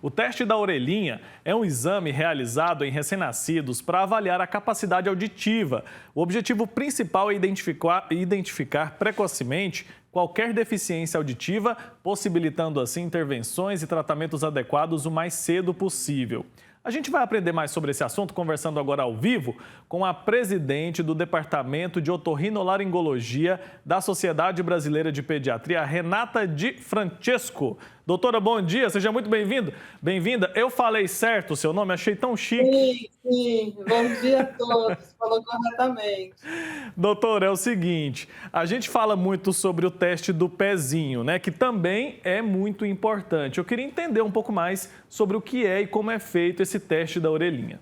O teste da orelhinha é um exame realizado em recém-nascidos para avaliar a capacidade auditiva. O objetivo principal é identificar precocemente qualquer deficiência auditiva, possibilitando assim intervenções e tratamentos adequados o mais cedo possível. A gente vai aprender mais sobre esse assunto conversando agora ao vivo com a presidente do Departamento de Otorrinolaringologia da Sociedade Brasileira de Pediatria, Renata Di Francesco. Doutora, bom dia, seja muito bem-vinda. Eu falei certo o seu nome, achei tão chique. Sim, bom dia a todos, falou corretamente. Doutora, é o seguinte, a gente fala muito sobre o teste do pezinho, né, que também é muito importante. Eu queria entender um pouco mais sobre o que é e como é feito esse teste da orelhinha.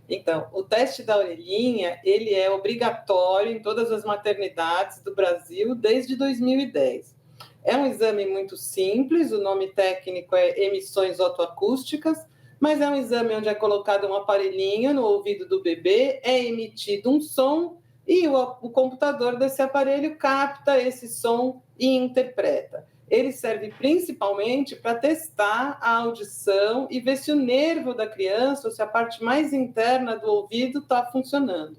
Então, o teste da orelhinha, ele é obrigatório em todas as maternidades do Brasil desde 2010. É um exame muito simples, o nome técnico é emissões otoacústicas, mas é um exame onde é colocado um aparelhinho no ouvido do bebê, é emitido um som e o computador desse aparelho capta esse som e interpreta. Ele serve principalmente para testar a audição e ver se o nervo da criança, ou se a parte mais interna do ouvido está funcionando.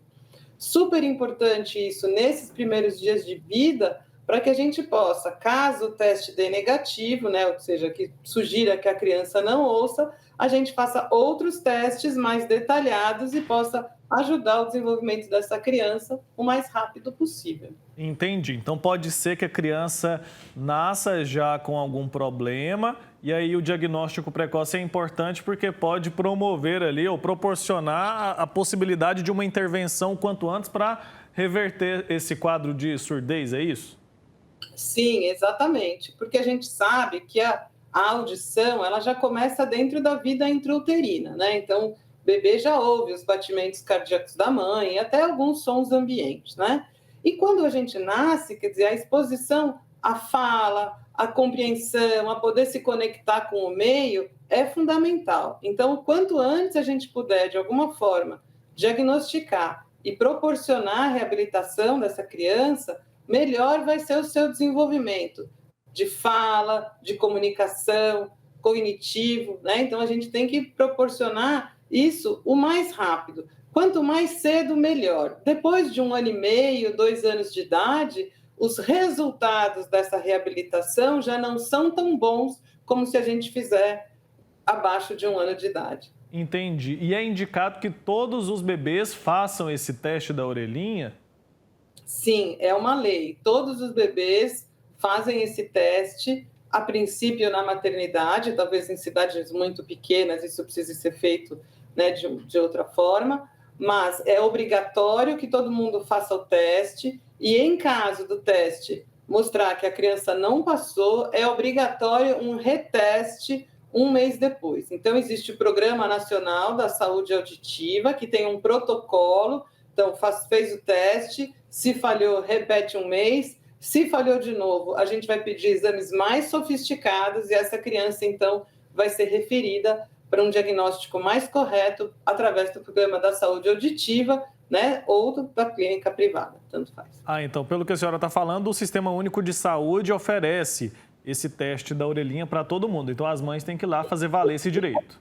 Super importante isso nesses primeiros dias de vida, para que a gente possa, caso o teste dê negativo, né, ou seja, que sugira que a criança não ouça, a gente faça outros testes mais detalhados e possa ajudar o desenvolvimento dessa criança o mais rápido possível. Entendi. Então pode ser que a criança nasça já com algum problema e aí o diagnóstico precoce é importante porque pode promover ali ou proporcionar a possibilidade de uma intervenção quanto antes para reverter esse quadro de surdez, é isso? Sim, exatamente, porque a gente sabe que a audição ela já começa dentro da vida intrauterina, né? Então, o bebê já ouve os batimentos cardíacos da mãe e até alguns sons ambientes, né? E quando a gente nasce, quer dizer, a exposição à fala, à compreensão, a poder se conectar com o meio é fundamental. Então, quanto antes a gente puder, de alguma forma, diagnosticar e proporcionar a reabilitação dessa criança, melhor vai ser o seu desenvolvimento de fala, de comunicação, cognitivo, né? Então, a gente tem que proporcionar isso o mais rápido. Quanto mais cedo, melhor. Depois de 1 ano e meio, 2 anos de idade, os resultados dessa reabilitação já não são tão bons como se a gente fizer abaixo de 1 ano de idade. Entendi. E é indicado que todos os bebês façam esse teste da orelhinha? Sim, é uma lei. Todos os bebês fazem esse teste, a princípio na maternidade, talvez em cidades muito pequenas isso precise ser feito, né, de outra forma, mas é obrigatório que todo mundo faça o teste e, em caso do teste mostrar que a criança não passou, é obrigatório um reteste 1 mês depois. Então, existe o Programa Nacional da Saúde Auditiva, que tem um protocolo. Então, fez o teste, se falhou, repete 1 mês. Se falhou de novo, a gente vai pedir exames mais sofisticados e essa criança, então, vai ser referida para um diagnóstico mais correto através do Programa da Saúde Auditiva, né, ou da clínica privada, tanto faz. Então, pelo que a senhora está falando, o Sistema Único de Saúde oferece esse teste da orelhinha para todo mundo. Então, as mães têm que ir lá fazer valer esse direito.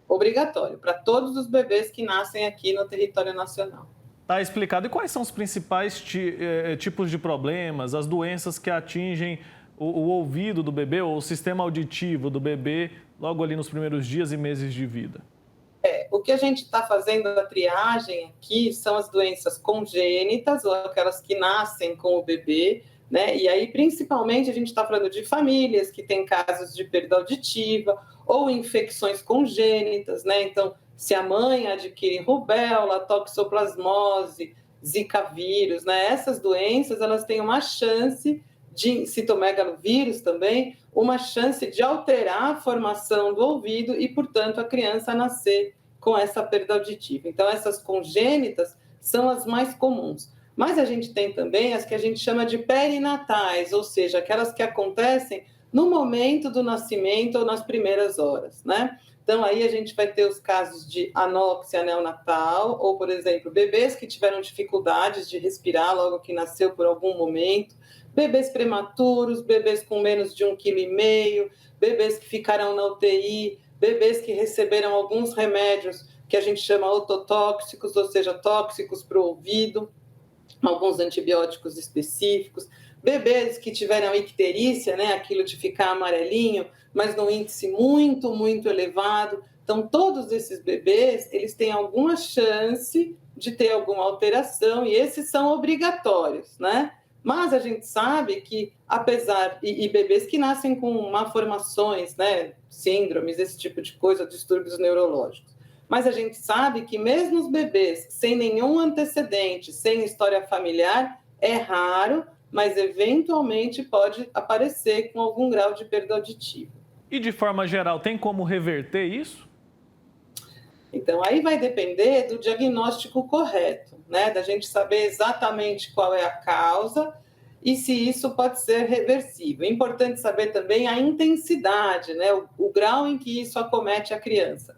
Obrigatório, para todos os bebês que nascem aqui no território nacional. Está explicado. E quais são os principais tipos de problemas, as doenças que atingem o ouvido do bebê ou o sistema auditivo do bebê logo ali nos primeiros dias e meses de vida? O que a gente está fazendo a triagem aqui são as doenças congênitas, ou aquelas que nascem com o bebê, né? E aí, principalmente, a gente está falando de famílias que têm casos de perda auditiva ou infecções congênitas, né? Então, se a mãe adquire rubéola, toxoplasmose, zika vírus, né? Essas doenças, elas têm uma chance de citomegalovírus também, uma chance de alterar a formação do ouvido e, portanto, a criança nascer com essa perda auditiva. Então, essas congênitas são as mais comuns. Mas a gente tem também as que a gente chama de perinatais, ou seja, aquelas que acontecem no momento do nascimento ou nas primeiras horas, né? Então, aí a gente vai ter os casos de anóxia neonatal, ou, por exemplo, bebês que tiveram dificuldades de respirar logo que nasceu por algum momento, bebês prematuros, bebês com menos de 1,5 kg, bebês que ficaram na UTI, bebês que receberam alguns remédios que a gente chama ototóxicos, ou seja, tóxicos para o ouvido, alguns antibióticos específicos, bebês que tiveram icterícia, né, aquilo de ficar amarelinho, mas num índice muito, muito elevado. Então, todos esses bebês, eles têm alguma chance de ter alguma alteração, e esses são obrigatórios, né? Mas a gente sabe que, apesar... E bebês que nascem com malformações, né, síndromes, esse tipo de coisa, distúrbios neurológicos. Mas a gente sabe que mesmo os bebês sem nenhum antecedente, sem história familiar, é raro, mas eventualmente pode aparecer com algum grau de perda auditiva. E de forma geral, tem como reverter isso? Então, aí vai depender do diagnóstico correto, né? Da gente saber exatamente qual é a causa e se isso pode ser reversível. É importante saber também a intensidade, né? O grau em que isso acomete a criança.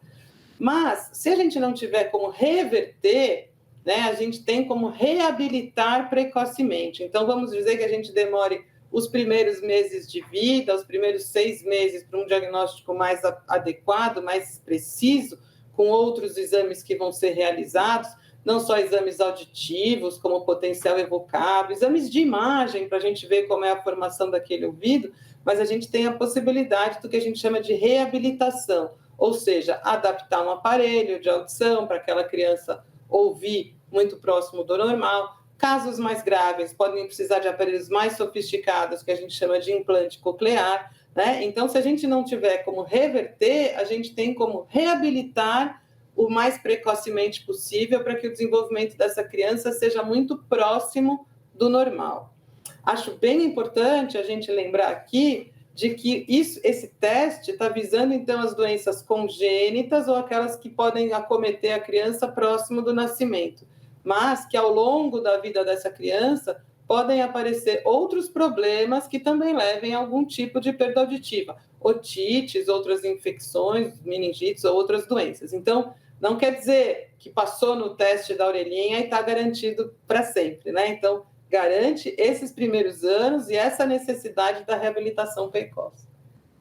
Mas, se a gente não tiver como reverter, né, a gente tem como reabilitar precocemente. Então, vamos dizer que a gente demore os primeiros meses de vida, os primeiros 6 meses para um diagnóstico mais adequado, mais preciso, com outros exames que vão ser realizados, não só exames auditivos, como potencial evocável, exames de imagem para a gente ver como é a formação daquele ouvido, mas a gente tem a possibilidade do que a gente chama de reabilitação, ou seja, adaptar um aparelho de audição para aquela criança ouvir muito próximo do normal. Casos mais graves podem precisar de aparelhos mais sofisticados, que a gente chama de implante coclear, né? Então, se a gente não tiver como reverter, a gente tem como reabilitar o mais precocemente possível para que o desenvolvimento dessa criança seja muito próximo do normal. Acho bem importante a gente lembrar aqui de que esse teste está visando, então, as doenças congênitas ou aquelas que podem acometer a criança próximo do nascimento, mas que ao longo da vida dessa criança podem aparecer outros problemas que também levem a algum tipo de perda auditiva, otites, outras infecções, meningites ou outras doenças. Então, não quer dizer que passou no teste da orelhinha e está garantido para sempre, né? Então, garante esses primeiros anos e essa necessidade da reabilitação precoce.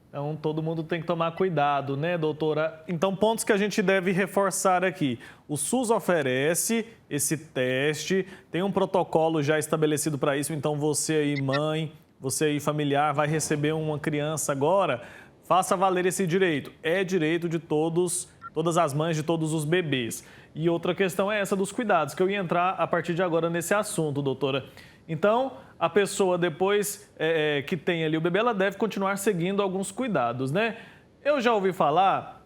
Então, todo mundo tem que tomar cuidado, né, doutora? Então, pontos que a gente deve reforçar aqui. O SUS oferece esse teste, tem um protocolo já estabelecido para isso. Então, você aí, mãe, você aí, familiar, vai receber uma criança agora, faça valer esse direito. É direito de todas as mães, de todos os bebês. E outra questão é essa dos cuidados, que eu ia entrar a partir de agora nesse assunto, doutora. Então, a pessoa depois que tem ali o bebê, ela deve continuar seguindo alguns cuidados, né? Eu já ouvi falar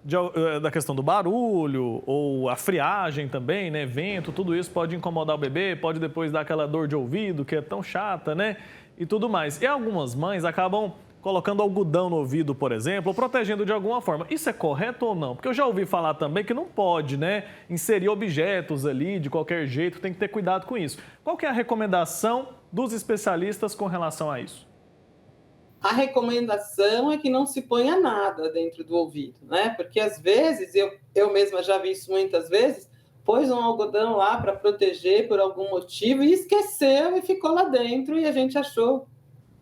da questão do barulho ou a friagem também, né? Vento, tudo isso pode incomodar o bebê, pode depois dar aquela dor de ouvido que é tão chata, né? E tudo mais. E algumas mães acabam colocando algodão no ouvido, por exemplo, ou protegendo de alguma forma. Isso é correto ou não? Porque eu já ouvi falar também que não pode, né, inserir objetos ali de qualquer jeito, tem que ter cuidado com isso. Qual que é a recomendação dos especialistas com relação a isso? A recomendação é que não se ponha nada dentro do ouvido, né? Porque às vezes, eu mesma já vi isso muitas vezes, pôs um algodão lá para proteger por algum motivo e esqueceu e ficou lá dentro e a gente achou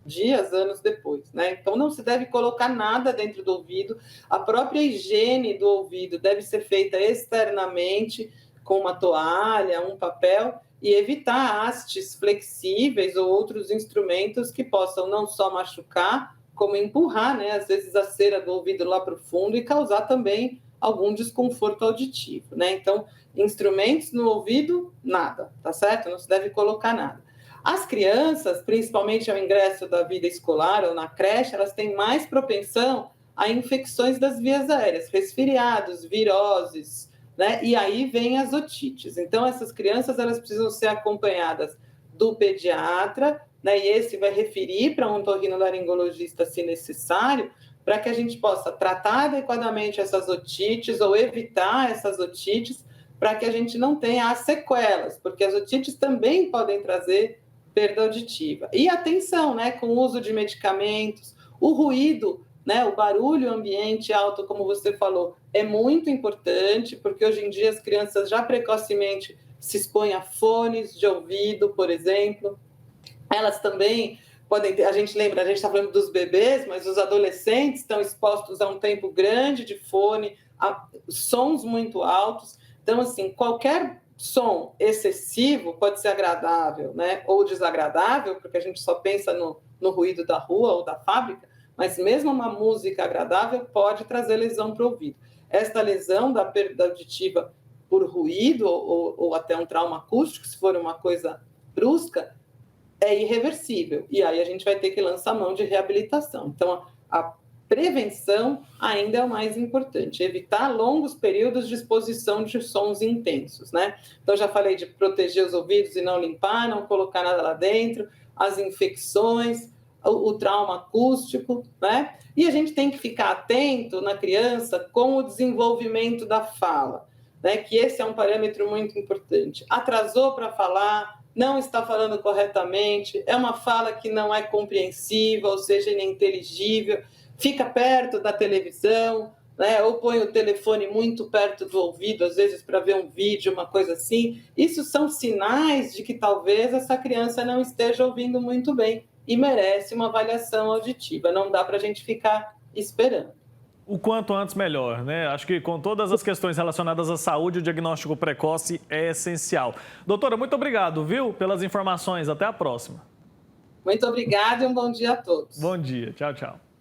dias, anos depois, né? Então, não se deve colocar nada dentro do ouvido. A própria higiene do ouvido deve ser feita externamente, com uma toalha, um papel, e evitar hastes flexíveis ou outros instrumentos que possam não só machucar, como empurrar, né? Às vezes a cera do ouvido lá para o fundo e causar também algum desconforto auditivo, né? Então, instrumentos no ouvido, nada, tá certo? Não se deve colocar nada. As crianças, principalmente ao ingresso da vida escolar ou na creche, elas têm mais propensão a infecções das vias aéreas, resfriados, viroses, né? E aí vem as otites. Então, essas crianças, elas precisam ser acompanhadas do pediatra, né? E esse vai referir para um otorrinolaringologista, se necessário, para que a gente possa tratar adequadamente essas otites ou evitar essas otites, para que a gente não tenha as sequelas, porque as otites também podem trazer perda auditiva. E atenção, né, com o uso de medicamentos, o ruído, né, o barulho ambiente alto, como você falou, é muito importante, porque hoje em dia as crianças já precocemente se expõem a fones de ouvido, por exemplo. Elas também podem ter, a gente está falando dos bebês, mas os adolescentes estão expostos a um tempo grande de fone, a sons muito altos. Então, assim, qualquer som excessivo pode ser agradável, né, ou desagradável, porque a gente só pensa no ruído da rua ou da fábrica, mas mesmo uma música agradável pode trazer lesão para o ouvido. Esta lesão da perda auditiva por ruído ou até um trauma acústico, se for uma coisa brusca, é irreversível. E aí a gente vai ter que lançar mão de reabilitação. Então, a prevenção ainda é o mais importante, evitar longos períodos de exposição de sons intensos, né? Então, já falei de proteger os ouvidos e não limpar, não colocar nada lá dentro, as infecções, o trauma acústico, né? E a gente tem que ficar atento na criança com o desenvolvimento da fala, né? Que esse é um parâmetro muito importante. Atrasou para falar, não está falando corretamente, é uma fala que não é compreensível, ou seja, ininteligível, fica perto da televisão, né? Ou põe o telefone muito perto do ouvido, às vezes para ver um vídeo, uma coisa assim. Isso são sinais de que talvez essa criança não esteja ouvindo muito bem e merece uma avaliação auditiva. Não dá para a gente ficar esperando. O quanto antes, melhor, né? Acho que com todas as questões relacionadas à saúde, o diagnóstico precoce é essencial. Doutora, muito obrigado, viu, pelas informações. Até a próxima. Muito obrigada e um bom dia a todos. Bom dia. Tchau, tchau.